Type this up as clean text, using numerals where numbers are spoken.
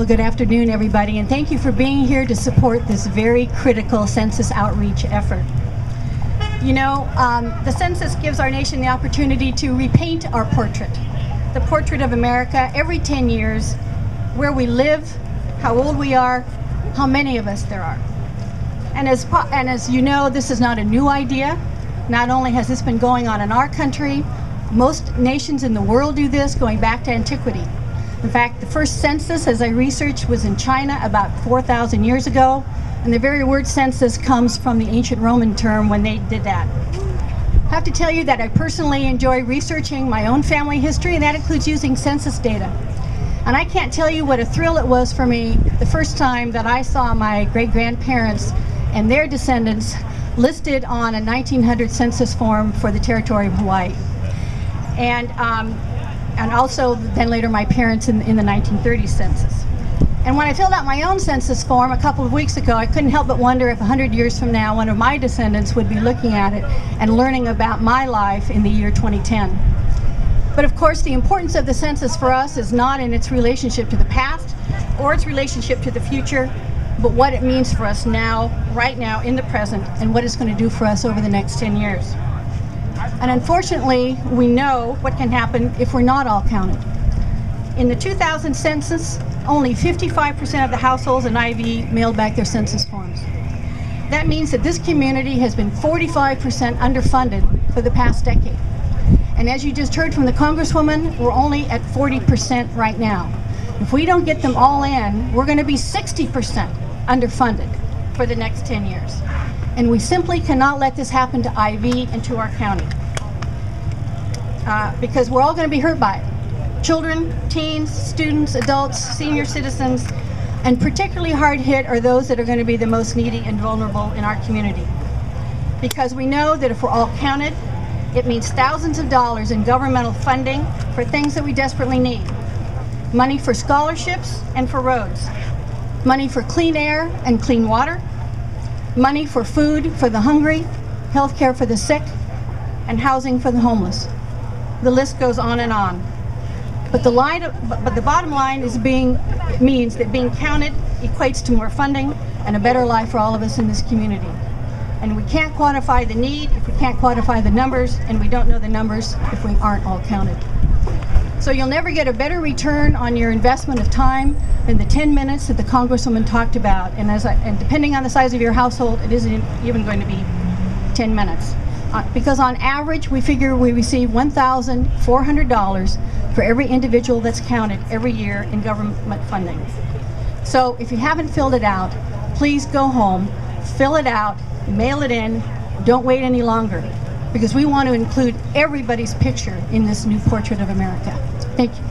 Well, good afternoon, everybody, and thank you for being here to support this very critical census outreach effort. You know, the census gives our nation the opportunity to repaint our portrait, the portrait of America, every 10 years, where we live, how old we are, how many of us there are. And as you know, this is not a new idea. Not only has this been going on in our country, most nations in the world do this going back to antiquity. In fact, the first census, as I researched, was in China about 4,000 years ago, and the very word census comes from the ancient Roman term when they did that. I have to tell you that I personally enjoy researching my own family history, and that includes using census data. And I can't tell you what a thrill it was for me the first time that I saw my great-grandparents and their descendants listed on a 1900 census form for the territory of Hawaii. And also then later my parents in the 1930s census. And when I filled out my own census form a couple of weeks ago, I couldn't help but wonder if 100 years from now one of my descendants would be looking at it and learning about my life in the year 2010. But of course the importance of the census for us is not in its relationship to the past or its relationship to the future, but what it means for us now, right now, in the present, and what it's going to do for us over the next 10 years. And unfortunately, we know what can happen if we're not all counted. In the 2000 census, only 55% of the households in IV mailed back their census forms. That means that this community has been 45% underfunded for the past decade. And as you just heard from the Congresswoman, we're only at 40% right now. If we don't get them all in, we're going to be 60% underfunded for the next 10 years. And we simply cannot let this happen to IV and to our county. Because we're all going to be hurt by it. Children, teens, students, adults, senior citizens, and particularly hard hit are those that are going to be the most needy and vulnerable in our community. Because we know that if we're all counted, it means thousands of dollars in governmental funding for things that we desperately need. Money for scholarships and for roads. Money for clean air and clean water. Money for food for the hungry, health care for the sick, and housing for the homeless. The list goes on and on. But the bottom line means that being counted equates to more funding and a better life for all of us in this community. And we can't quantify the need if we can't quantify the numbers, and we don't know the numbers if we aren't all counted. So you'll never get a better return on your investment of time than the 10 minutes that the Congresswoman talked about. And depending on the size of your household, it isn't even going to be 10 minutes. Because on average, we figure we receive $1,400 for every individual that's counted every year in government funding. So if you haven't filled it out, please go home, fill it out, mail it in, don't wait any longer, because we want to include everybody's picture in this new portrait of America. Thank you.